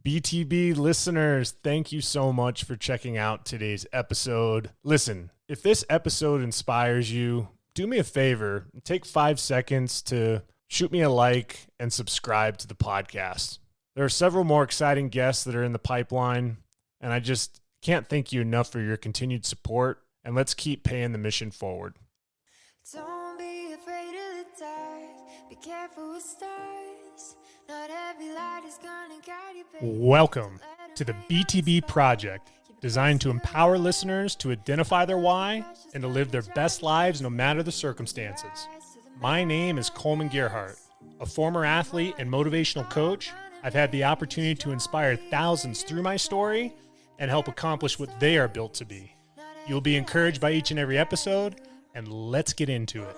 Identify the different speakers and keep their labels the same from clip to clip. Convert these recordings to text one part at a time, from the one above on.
Speaker 1: BTB listeners, thank you so much for checking out today's episode. Listen, if this episode inspires you, do me a favor, take 5 seconds to shoot me a like and subscribe to the podcast. There are several more exciting guests that are in the pipeline, and I just can't thank you enough for your continued support, and let's keep paying the mission forward.
Speaker 2: Don't be afraid of the dark. Be careful with stars. Not every light is gonna guide you, baby.
Speaker 1: Welcome to the BTB Project, designed to empower listeners to identify their why and to live their best lives no matter the circumstances. My name is Kollman Gearhart, a former athlete and motivational coach. I've had the opportunity to inspire thousands through my story and help accomplish what they are built to be. You'll be encouraged by each and every episode, and let's get into it.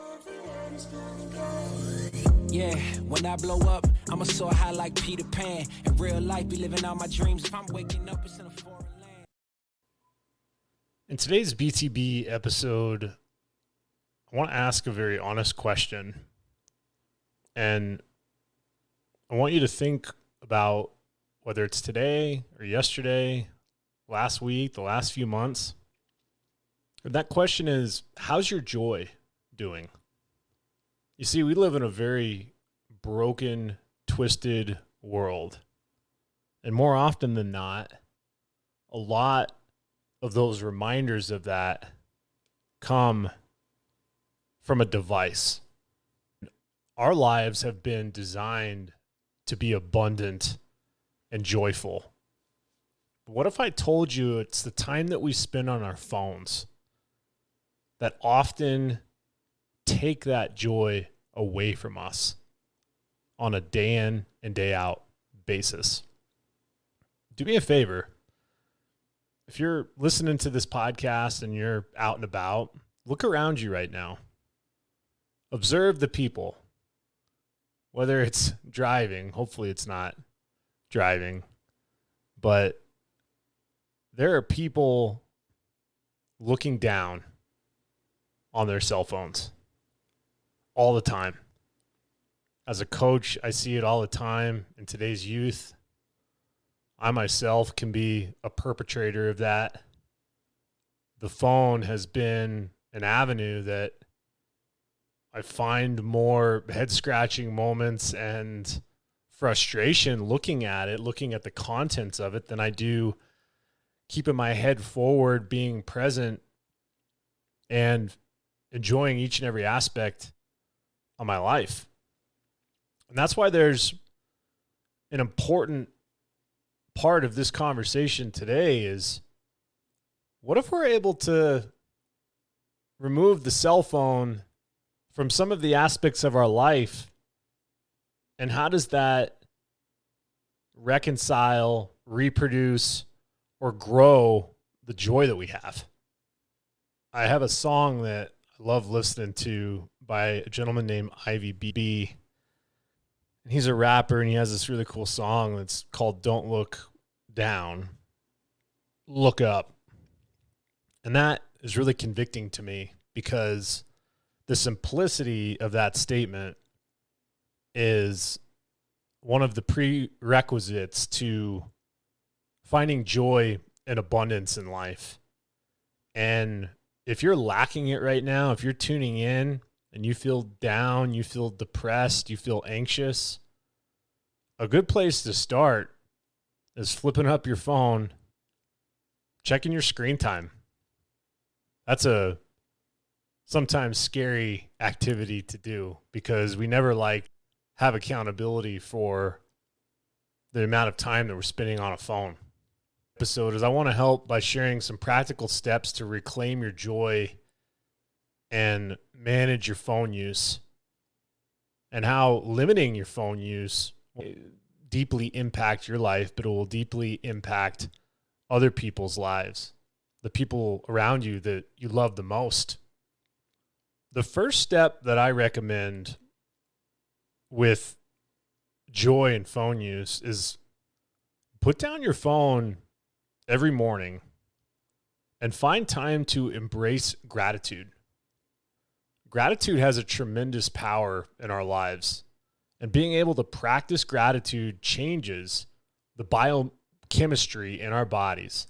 Speaker 3: Yeah, when I blow up, I'ma soar high like Peter Pan. In real life, be living out my dreams. If I'm waking up, it's in a foreign land.
Speaker 1: In today's BTB episode, I want to ask a very honest question. And I want you to think about whether it's today or yesterday, last week, the last few months. And that question is, how's your joy doing? You see, we live in a very broken, twisted world. And more often than not, a lot of those reminders of that come from a device. Our lives have been designed to be abundant and joyful. But what if I told you it's the time that we spend on our phones that often take that joy away from us on a day in and day out basis? Do me a favor. If you're listening to this podcast and you're out and about, look around you right now. Observe the people, whether it's driving, hopefully it's not driving, but there are people looking down on their cell phones all the time. As a coach, I see it all the time in today's youth. I myself can be a perpetrator of that. The phone has been an avenue that I find more head-scratching moments and frustration looking at it, looking at the contents of it, than I do keeping my head forward, being present, and enjoying each and every aspect of my life. And that's why there's an important part of this conversation today is, what if we're able to remove the cell phone from some of the aspects of our life, and how does that reconcile, reproduce, or grow the joy that we have? I have a song that I love listening to by a gentleman named Ivy B. And he's a rapper, and he has this really cool song that's called Don't Look Down, Look Up. And that is really convicting to me, because the simplicity of that statement is one of the prerequisites to finding joy and abundance in life. And if you're lacking it right now, if you're tuning in and you feel down, you feel depressed, you feel anxious, a good place to start is flipping up your phone, checking your screen time. That's a sometimes scary activity to do, because we never have accountability for the amount of time that we're spending on a phone. Episode is I want to help by sharing some practical steps to reclaim your joy and manage your phone use, and how limiting your phone use will deeply impact your life, but it will deeply impact other people's lives, the people around you that you love the most. The first step that I recommend with joy and phone use is put down your phone every morning and find time to embrace gratitude. Gratitude has a tremendous power in our lives, and being able to practice gratitude changes the biochemistry in our bodies,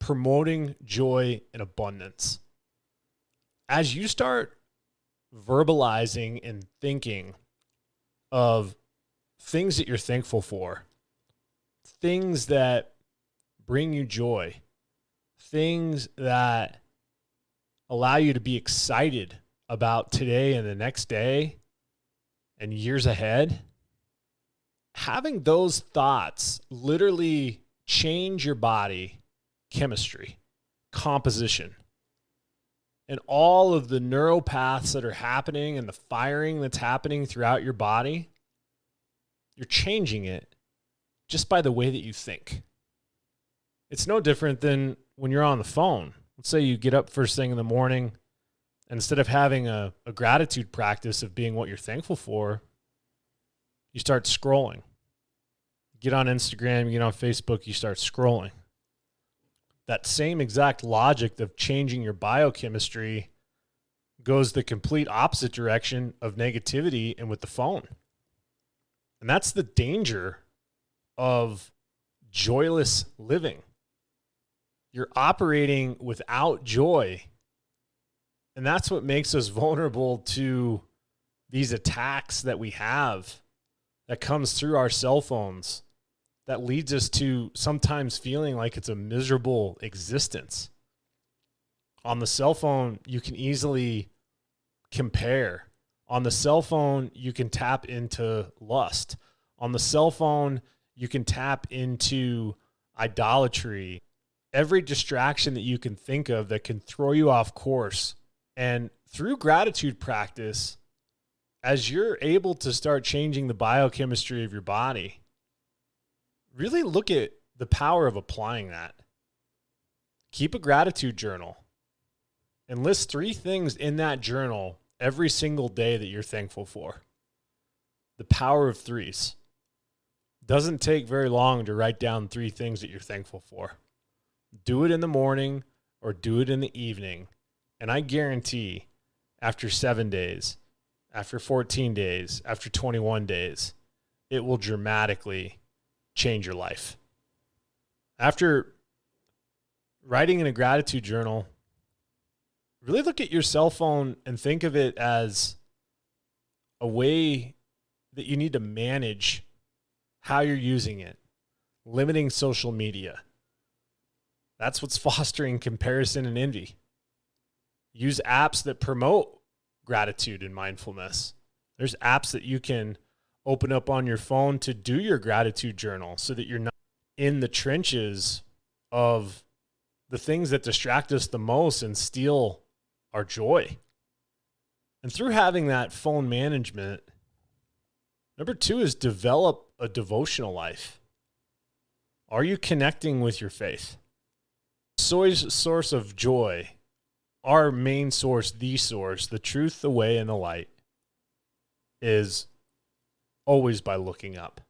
Speaker 1: promoting joy and abundance. As you start verbalizing and thinking of things that you're thankful for, things that bring you joy, things that allow you to be excited about today and the next day and years ahead, having those thoughts literally change your body chemistry, composition, and all of the neuropaths that are happening and the firing that's happening throughout your body. You're changing it just by the way that you think. It's no different than when you're on the phone. Let's say you get up first thing in the morning, and instead of having a gratitude practice of being what you're thankful for, you start scrolling. You get on Instagram, you get on Facebook, you start scrolling. That same exact logic of changing your biochemistry goes the complete opposite direction of negativity and with the phone. And that's the danger of joyless living. You're operating without joy. And that's what makes us vulnerable to these attacks that we have that comes through our cell phones, that leads us to sometimes feeling like it's a miserable existence. On the cell phone, you can easily compare. On the cell phone, you can tap into lust. On the cell phone, you can tap into idolatry. Every distraction that you can think of that can throw you off course. And through gratitude practice, as you're able to start changing the biochemistry of your body, really look at the power of applying that. Keep a gratitude journal and list 3 things in that journal every single day that you're thankful for. The power of 3s. Doesn't take very long to write down 3 things that you're thankful for. Do it in the morning or do it in the evening. And I guarantee after 7 days, after 14 days, after 21 days, it will dramatically change your life. After writing in a gratitude journal, really look at your cell phone and think of it as a way that you need to manage how you're using it, limiting social media. That's what's fostering comparison and envy. Use apps that promote gratitude and mindfulness. There's apps that you can open up on your phone to do your gratitude journal so that you're not in the trenches of the things that distract us the most and steal our joy. And through having that phone management, number 2 is develop a devotional life. Are you connecting with your faith? Source of joy, our main source, the truth, the way, and the light, is always by looking up.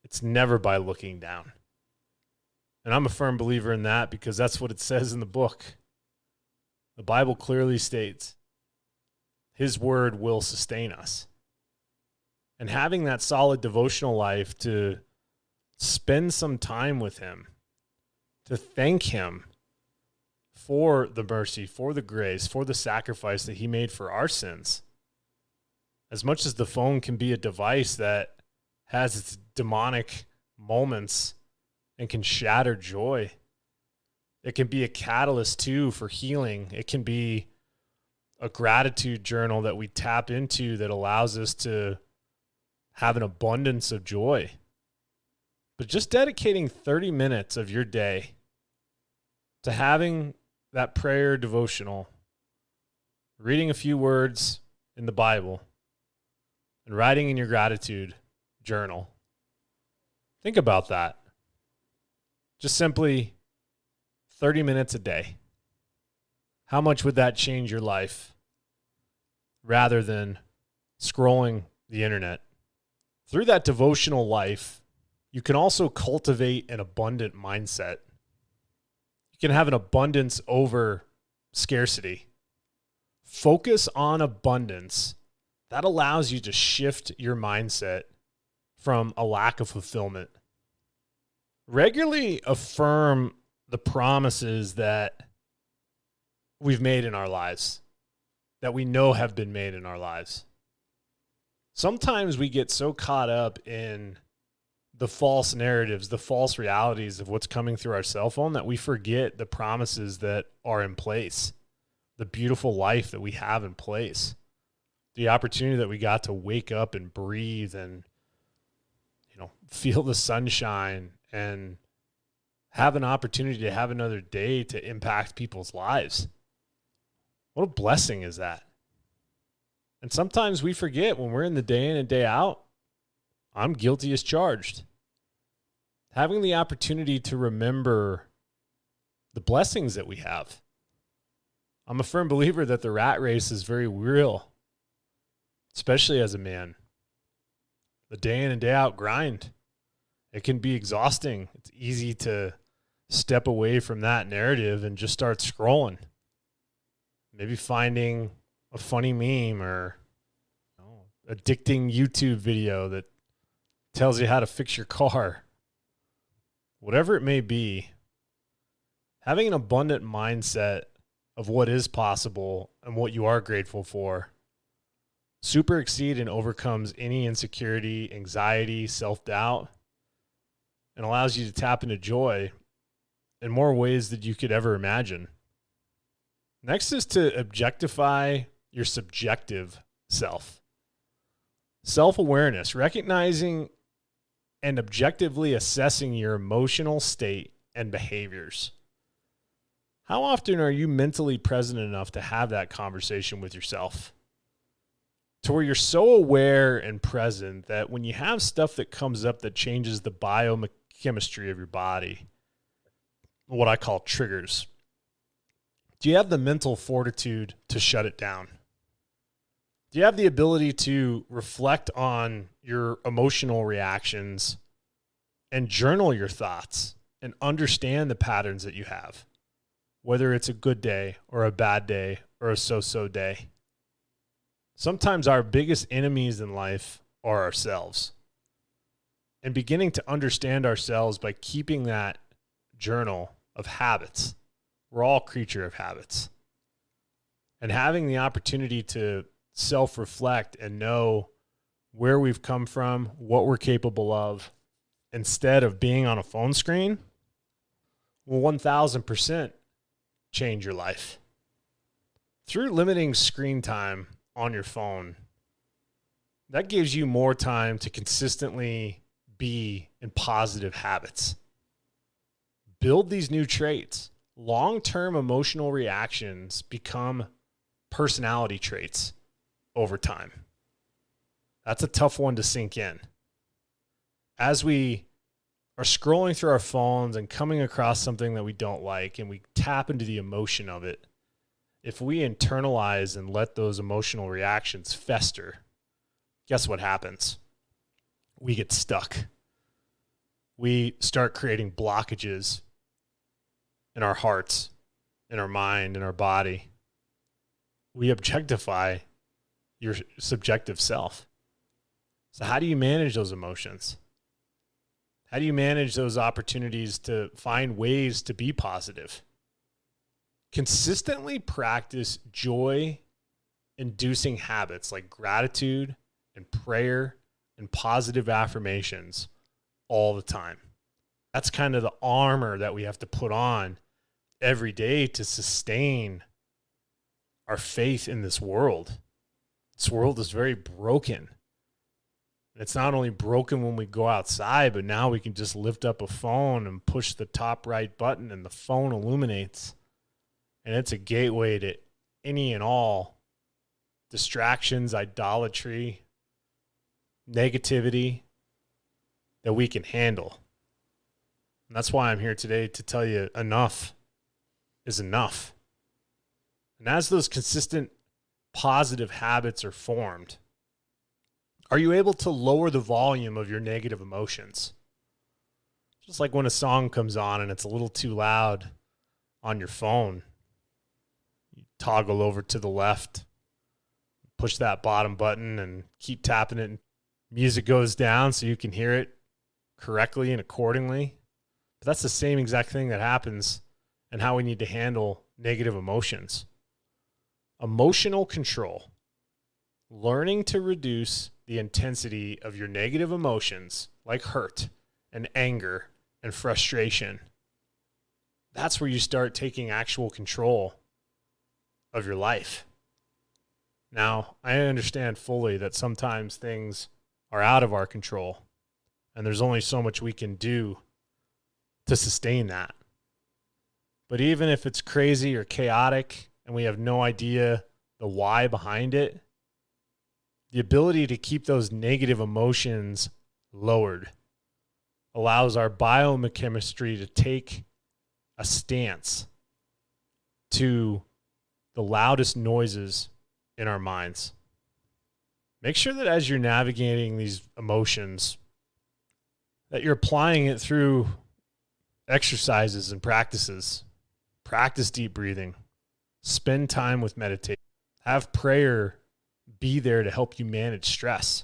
Speaker 1: It's never by looking down. And I'm a firm believer in that because that's what it says in the book. The Bible clearly states His word will sustain us. And having that solid devotional life to spend some time with Him, to thank Him for the mercy, for the grace, for the sacrifice that He made for our sins. As much as the phone can be a device that has its demonic moments and can shatter joy, it can be a catalyst too for healing. It can be a gratitude journal that we tap into that allows us to have an abundance of joy. But just dedicating 30 minutes of your day to having that prayer devotional, reading a few words in the Bible, and writing in your gratitude journal. Think about that. Just simply 30 minutes a day. How much would that change your life rather than scrolling the internet? Through that devotional life, you can also cultivate an abundant mindset. You can have an abundance over scarcity. Focus on abundance. That allows you to shift your mindset from a lack of fulfillment Regularly affirm the promises that we've made in our lives, that we know have been made in our lives. Sometimes we get so caught up in the false narratives, the false realities of what's coming through our cell phone that we forget the promises that are in place, the beautiful life that we have in place, the opportunity that we got to wake up and breathe and, feel the sunshine and have an opportunity to have another day to impact people's lives. What a blessing is that? And sometimes we forget when we're in the day in and day out. I'm guilty as charged. Having the opportunity to remember the blessings that we have. I'm a firm believer that the rat race is very real, especially as a man. The day in and day out grind. It can be exhausting. It's easy to step away from that narrative and just start scrolling. Maybe finding a funny meme or addicting YouTube video that tells you how to fix your car. Whatever it may be, having an abundant mindset of what is possible and what you are grateful for super exceed and overcomes any insecurity, anxiety, self-doubt, and allows you to tap into joy in more ways than you could ever imagine. Next is to objectify your subjective self. Self-awareness, recognizing and objectively assessing your emotional state and behaviors. How often are you mentally present enough to have that conversation with yourself? To where you're so aware and present that when you have stuff that comes up that changes the biochemistry of your body, what I call triggers, do you have the mental fortitude to shut it down? Do you have the ability to reflect on your emotional reactions and journal your thoughts and understand the patterns that you have, whether it's a good day or a bad day or a so-so day? Sometimes our biggest enemies in life are ourselves. And beginning to understand ourselves by keeping that journal of habits. We're all creature of habits. And having the opportunity to self-reflect and know where we've come from, what we're capable of, instead of being on a phone screen, will 1,000% change your life. Through limiting screen time on your phone, that gives you more time to consistently be in positive habits. Build these new traits. Long-term emotional reactions become personality traits over time. That's a tough one to sink in. As we are scrolling through our phones and coming across something that we don't like and we tap into the emotion of it, if we internalize and let those emotional reactions fester, guess what happens? We get stuck. We start creating blockages in our hearts, in our mind, in our body. We objectify your subjective self. So how do you manage those emotions? How do you manage those opportunities to find ways to be positive? Consistently practice joy-inducing habits like gratitude and prayer and positive affirmations all the time. That's kind of the armor that we have to put on every day to sustain our faith in this world. This world is very broken. And it's not only broken when we go outside, but now we can just lift up a phone and push the top right button and the phone illuminates. And it's a gateway to any and all distractions, idolatry, negativity that we can handle. And that's why I'm here today to tell you enough is enough. And as those consistent positive habits are formed, are you able to lower the volume of your negative emotions? Just like when a song comes on and it's a little too loud on your phone, you toggle over to the left, push that bottom button and keep tapping it. And music goes down so you can hear it correctly and accordingly. But that's the same exact thing that happens and how we need to handle negative emotions. Emotional control. Learning to reduce the intensity of your negative emotions like hurt and anger and frustration. That's where you start taking actual control of your life. Now, I understand fully that sometimes things are out of our control, and there's only so much we can do to sustain that. But even if it's crazy or chaotic and we have no idea the why behind it, the ability to keep those negative emotions lowered allows our biochemistry to take a stance to the loudest noises in our minds. Make sure that as you're navigating these emotions, that you're applying it through exercises and practices. Practice deep breathing. Spend time with meditation. Have prayer be there to help you manage stress.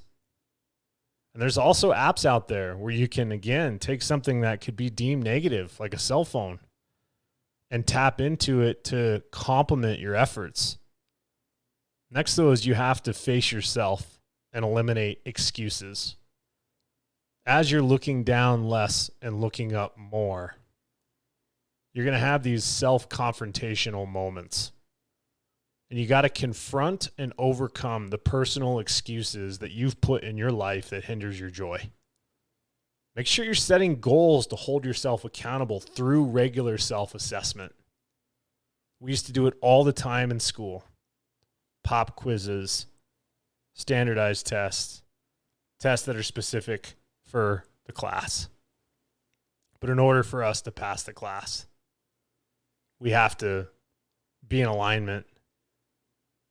Speaker 1: And there's also apps out there where you can, again, take something that could be deemed negative, like a cell phone, and tap into it to complement your efforts. Next, though, is you have to face yourself and eliminate excuses. As you're looking down less and looking up more, you're going to have these self-confrontational moments. And you got to confront and overcome the personal excuses that you've put in your life that hinders your joy. Make sure you're setting goals to hold yourself accountable through regular self-assessment. We used to do it all the time in school. Pop quizzes, standardized tests, tests that are specific for the class. But in order for us to pass the class, we have to be in alignment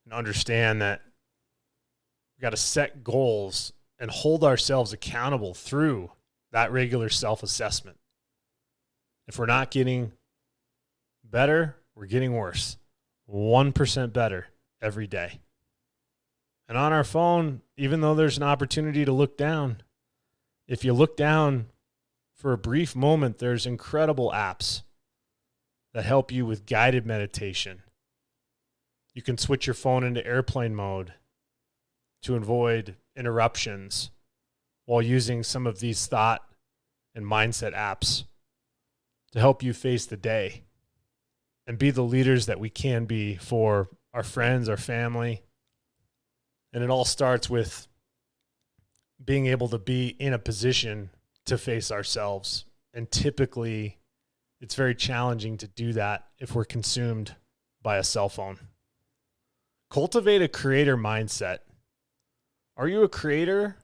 Speaker 1: and understand that we've got to set goals and hold ourselves accountable through that regular self-assessment. If we're not getting better, we're getting worse. 1% better every day. And on our phone, even though there's an opportunity to look down, if you look down for a brief moment, there's incredible apps that help you with guided meditation. You can switch your phone into airplane mode to avoid interruptions while using some of these thought and mindset apps to help you face the day and be the leaders that we can be for our friends, our family. And it all starts with being able to be in a position to face ourselves. And typically, it's very challenging to do that if we're consumed by a cell phone. Cultivate a creator mindset. Are you a creator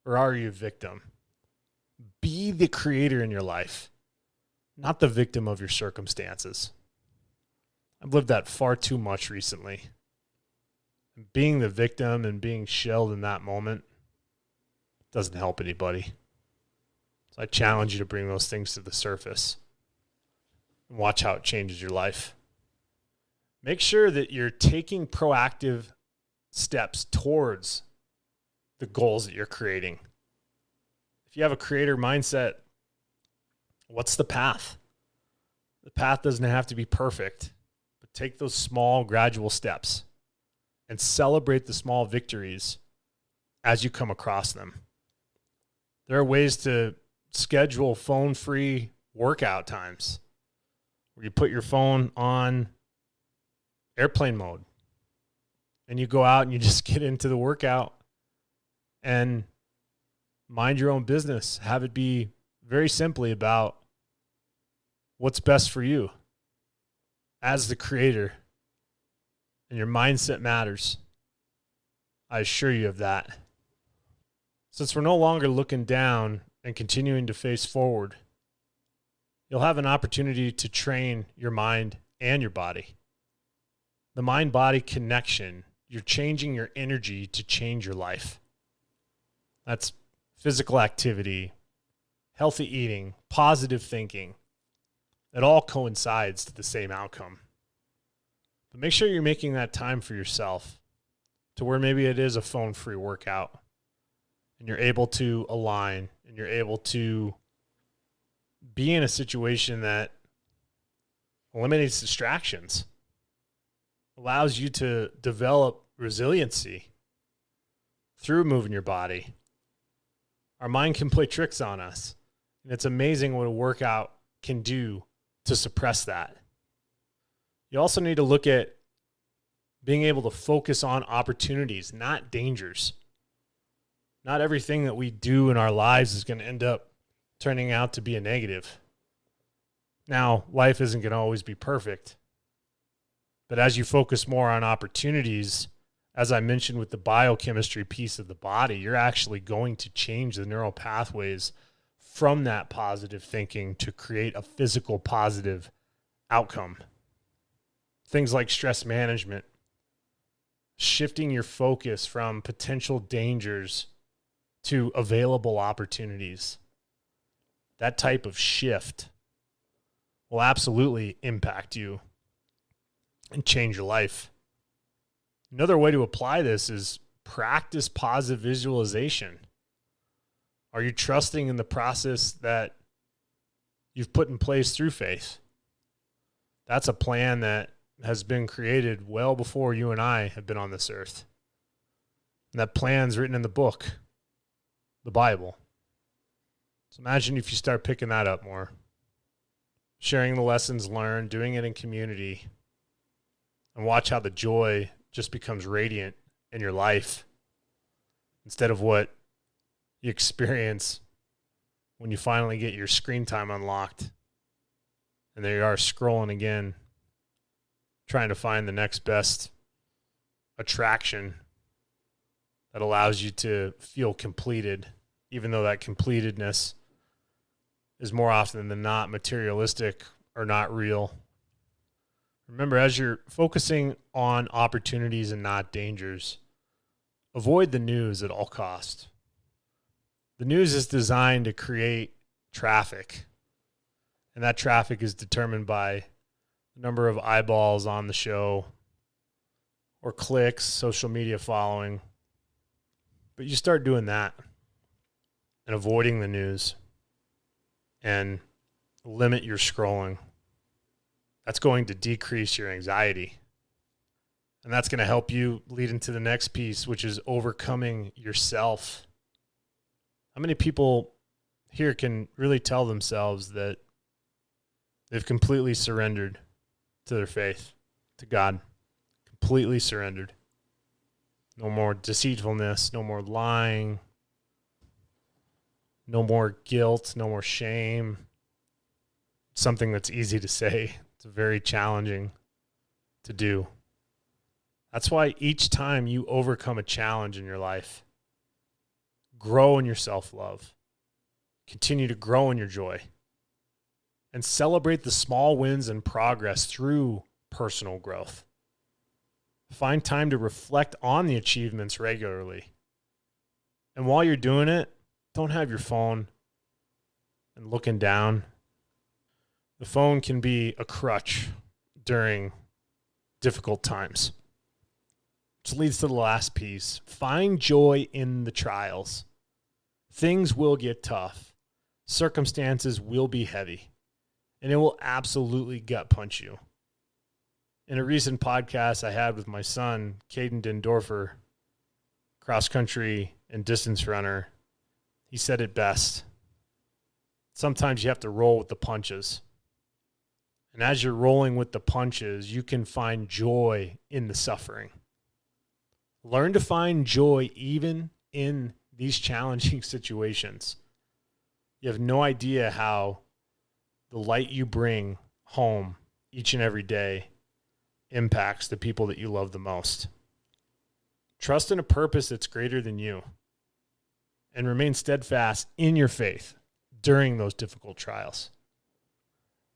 Speaker 1: or are you a victim? Be the creator in your life, not the victim of your circumstances. I've lived that far too much recently. Being the victim and being shelled in that moment doesn't help anybody. So I challenge you to bring those things to the surface and watch how it changes your life. Make sure that you're taking proactive steps towards the goals that you're creating. If you have a creator mindset, what's the path? The path doesn't have to be perfect, but take those small, gradual steps and celebrate the small victories as you come across them. There are ways to schedule phone-free workout times where you put your phone on airplane mode and you go out and you just get into the workout and mind your own business. Have it be very simply about what's best for you as the creator, and your mindset matters. I assure you of that. Since we're no longer looking down and continuing to face forward, you'll have an opportunity to train your mind and your body. The mind-body connection, you're changing your energy to change your life. That's physical activity, healthy eating, positive thinking. It all coincides to the same outcome. But make sure you're making that time for yourself to where maybe it is a phone-free workout and you're able to align and you're able to be in a situation that eliminates distractions, allows you to develop resiliency through moving your body. Our mind can play tricks on us, and it's amazing what a workout can do to suppress that. You also need to look at being able to focus on opportunities, not dangers. Not everything that we do in our lives is going to end up turning out to be a negative. Now, life isn't going to always be perfect. But as you focus more on opportunities, as I mentioned with the biochemistry piece of the body, you're actually going to change the neural pathways from that positive thinking to create a physical positive outcome. Things like stress management, shifting your focus from potential dangers to available opportunities. That type of shift will absolutely impact you and change your life. Another way to apply this is practice positive visualization. Are you trusting in the process that you've put in place through faith? That's a plan that has been created well before you and I have been on this earth. And that plan's written in the book, the Bible. So imagine if you start picking that up more, sharing the lessons learned, doing it in community, and watch how the joy just becomes radiant in your life instead of what you experience when you finally get your screen time unlocked and there you are scrolling again, trying to find the next best attraction that allows you to feel completed, even though that completedness is more often than not materialistic or not real. Remember, as you're focusing on opportunities and not dangers, avoid the news at all costs. The news is designed to create traffic, and that traffic is determined by the number of eyeballs on the show or clicks, social media following. But you start doing that and avoiding the news and limit your scrolling. That's going to decrease your anxiety. And that's going to help you lead into the next piece, which is overcoming yourself. How many people here can really tell themselves that they've completely surrendered to their faith, to God? Completely surrendered. No more deceitfulness, no more lying, no more guilt, no more shame. Something that's easy to say. It's very challenging to do. That's why each time you overcome a challenge in your life, grow in your self-love, continue to grow in your joy, and celebrate the small wins and progress through personal growth. Find time to reflect on the achievements regularly. And while you're doing it, don't have your phone and looking down. The phone can be a crutch during difficult times. Which leads to the last piece. Find joy in the trials. Things will get tough. Circumstances will be heavy. And it will absolutely gut punch you. In a recent podcast I had with my son, Caden Dendorfer, cross-country and distance runner, he said it best. Sometimes you have to roll with the punches. And as you're rolling with the punches, you can find joy in the suffering. Learn to find joy even in these challenging situations. You have no idea how the light you bring home each and every day impacts the people that you love the most. Trust in a purpose that's greater than you and remain steadfast in your faith during those difficult trials.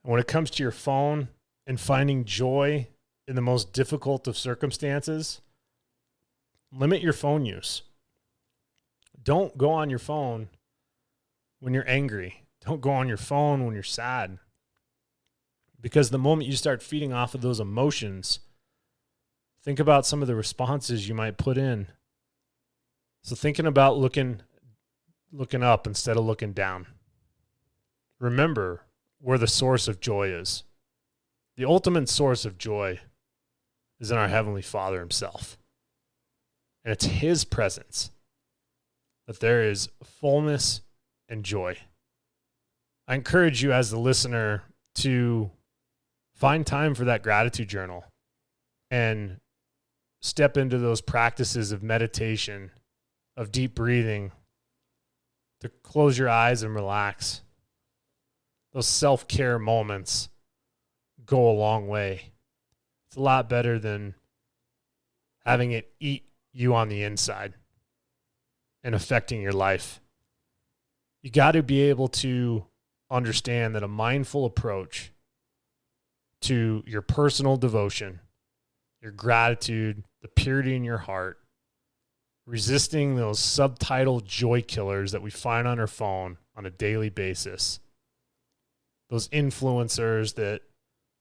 Speaker 1: And when it comes to your phone and finding joy in the most difficult of circumstances, limit your phone use. Don't go on your phone when you're angry. Don't go on your phone when you're sad. Because the moment you start feeding off of those emotions, think about some of the responses you might put in. So thinking about looking up instead of looking down. remember where the source of joy is. The ultimate source of joy is in our Heavenly Father himself. And it's his presence that there is fullness and joy. I encourage you as the listener to find time for that gratitude journal and step into those practices of meditation, of deep breathing, to close your eyes and relax. Those self-care moments go a long way. It's a lot better than having it eat you on the inside and affecting your life. You got to be able to understand that a mindful approach to your personal devotion, your gratitude, the purity in your heart, resisting those subtitle joy killers that we find on our phone on a daily basis, those influencers that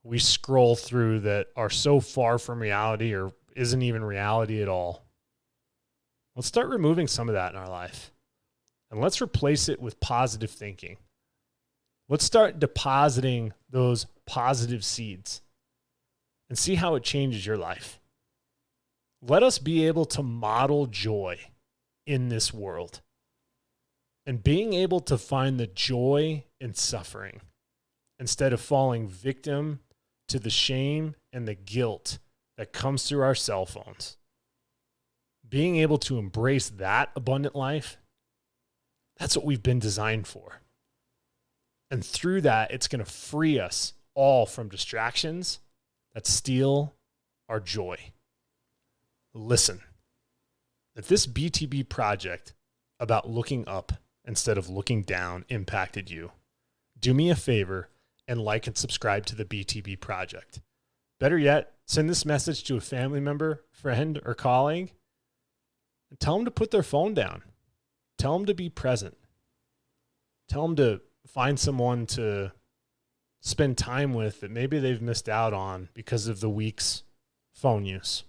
Speaker 1: we scroll through that are so far from reality or isn't even reality at all. Let's start removing some of that in our life. And let's replace it with positive thinking. Let's start depositing those positive seeds and see how it changes your life. Let us be able to model joy in this world. And being able to find the joy in suffering instead of falling victim to the shame and the guilt that comes through our cell phones. Being able to embrace that abundant life, that's what we've been designed for. And through that, it's going to free us all from distractions that steal our joy. Listen, if this BTB project about looking up instead of looking down impacted you, do me a favor and like and subscribe to the BTB project. Better yet, send this message to a family member, friend, or colleague, and tell them to put their phone down. Tell them to be present. Tell them to find someone to spend time with that maybe they've missed out on because of the week's phone use.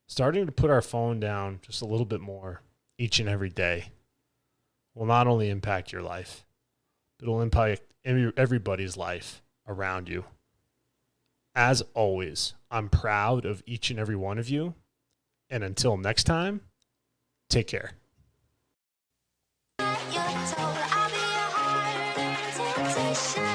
Speaker 1: Starting to put our phone down just a little bit more each and every day will not only impact your life, but it'll impact everybody's life around you. As always, I'm proud of each and every one of you. And until next time, take care.
Speaker 2: You're told I'll be your heart temptation.